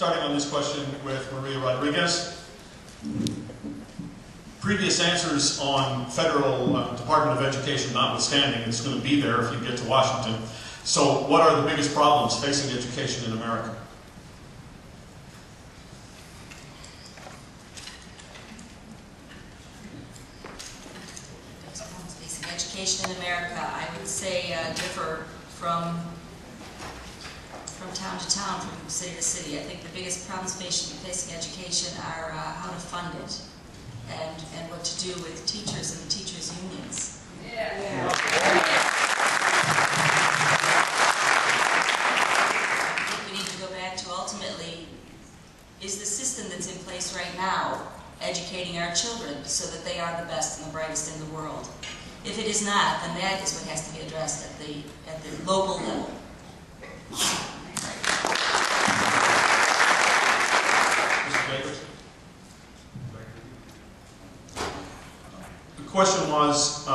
starting on this question with Maria Rodriguez. Previous answers on federal Department of Education notwithstanding, it's going to be there if you get to Washington. So what are the biggest problems facing education in America? Facing education in America, I would say differ from town to town, from city to city. I think the biggest problems facing education are how to fund it and what to do with teachers and the teachers' unions. Yeah. I think we need to go back to ultimately, is the system that's in place right now educating our children so that they are the best and the brightest in the world? If it is not, then that is what has to be addressed at the local level. The question was,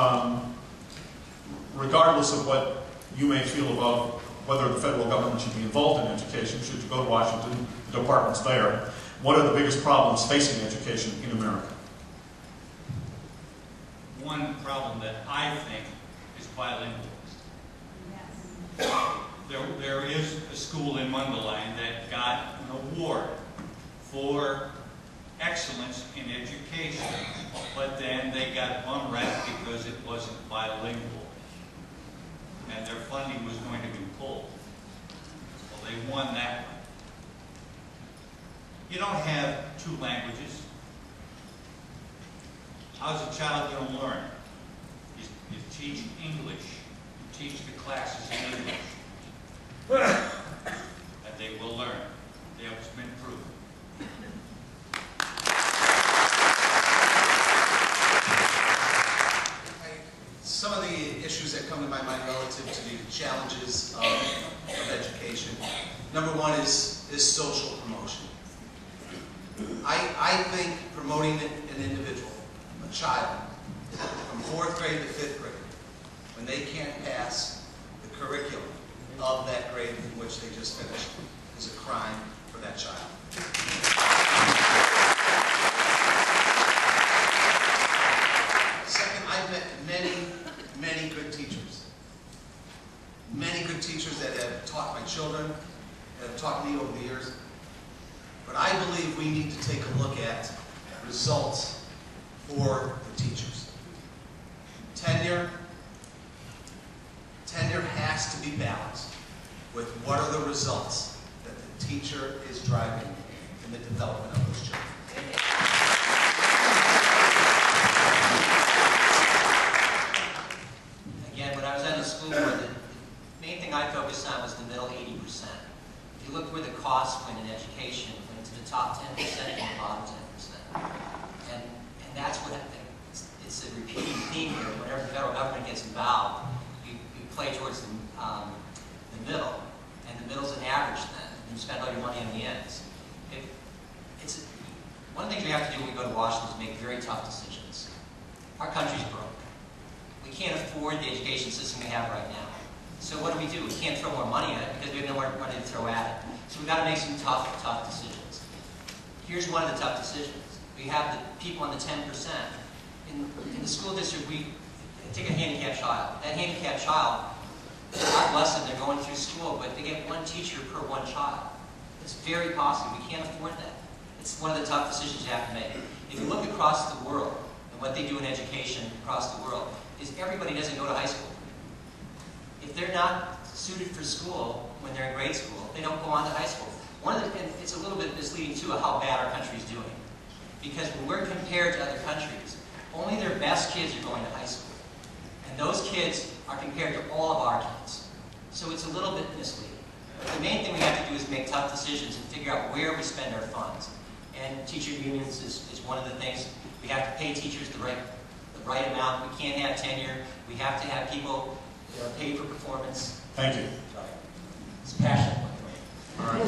regardless of what you may feel about whether the federal government should be involved in education, should you go to Washington, the department's there, what are the biggest problems facing education in America? One problem that I think is bilingual. Yes. There is a school in Mundelein that got an award for excellence in education, but then they got bum wrapped because it wasn't bilingual, and their funding was going to be pulled. Well, they won that one. You don't have two languages. How's a child going to learn? You teach English. You teach the classes in English. And they will learn. It's been proven. Some of the issues that come to my mind relative to the challenges of education. Number one is social promotion. I think promoting an individual, a child, from 4th grade to 5th grade, when they can't pass the curriculum of that grade in which they just finished, is a crime for that child. Second, I've met many good teachers. Many good teachers that have taught my children, that have taught me over the years. But I believe we need to take a look at results for the teachers. Tenure has to be balanced with what are the results that the teacher is driving in the development of those children. Again, when I was on the school board, the main thing I focused on was the middle 80%. If you look where the costs went in education, it went to the top 10% and the bottom 10%. And that's what it's a repeating theme here. Whenever the federal government gets involved, you play towards the middle, and the middle's an average then. And you spend all your money on the ends. One of the things we have to do when we go to Washington is make very tough decisions. Our country's broke. We can't afford the education system we have right now. So what do? We can't throw more money at it because we have no more money to throw at it. So we've got to make some tough decisions. Here's one of the tough decisions. We have the people on the 10%. In the school district, we take a handicapped child. That handicapped child, God bless them, they're going through school, but they get one teacher per one child. It's very costly. We can't afford that. It's one of the tough decisions you have to make. If you look across the world and what they do in education across the world, is everybody doesn't go to high school. If they're not suited for school when they're in grade school, they don't go on to high school. And it's a little bit misleading too of how bad our country's doing. Because when we're compared to other countries, only their best kids are going to high school. And those kids are compared to all of our kids. So it's a little bit misleading. But the main thing we have to do is make tough decisions and figure out where we spend our funds. And teacher unions is one of the things. We have to pay teachers the right amount. We can't have tenure. We have to have people paid for performance. Thank you. Sorry. It's passionate. All right.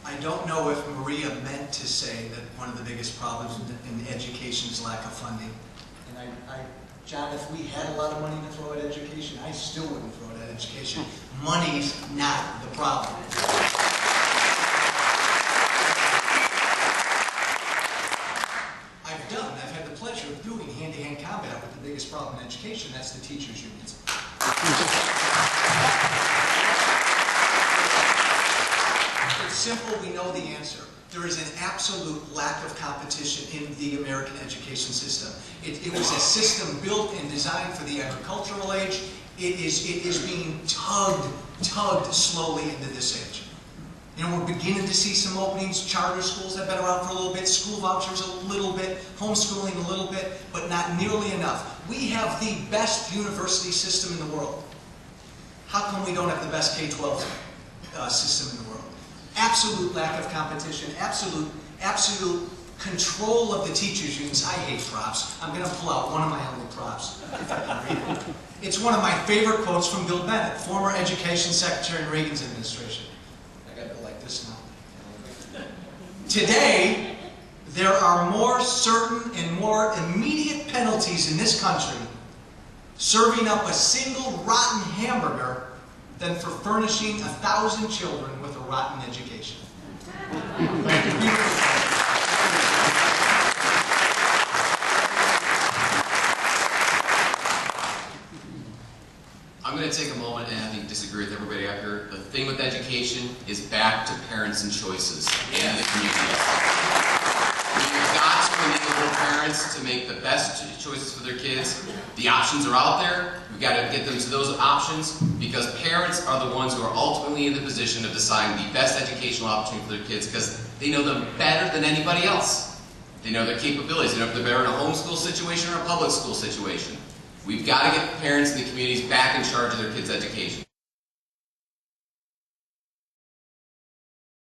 I don't know if Maria meant to say that one of the biggest problems in education is lack of funding. And John, if we had a lot of money to throw at education, I still wouldn't throw it at education. Money's not the problem. I've had the pleasure of doing hand-to-hand combat with the biggest problem in education, that's the teachers' unions. It's simple, we know the answer. There is an absolute lack of competition in the American education system. It was a system built and designed for the agricultural age. It is being tugged slowly into this age. You know, we're beginning to see some openings. Charter schools have been around for a little bit, school vouchers a little bit, homeschooling a little bit, but not nearly enough. We have the best university system in the world. How come we don't have the best K-12 system in the world? Absolute lack of competition, absolute control of the teachers' unions. I hate props. I'm going to pull out one of my only props, if I can read it. It's one of my favorite quotes from Bill Bennett, former education secretary in Reagan's administration. I got to go like this now. Today, there are more certain and more immediate penalties in this country serving up a single rotten hamburger than for furnishing 1,000 children with a rotten education. I'm going to take a moment and I think disagree with everybody out here. The thing with education is back to parents and choices and the community. We've got to enable parents to make the best choices for their kids. The options are out there. We've got to get them to those options because parents are the ones who are ultimately in the position of deciding the best educational opportunity for their kids because they know them better than anybody else. They know their capabilities. They know if they're better in a homeschool situation or a public school situation. We've got to get parents and the communities back in charge of their kids' education.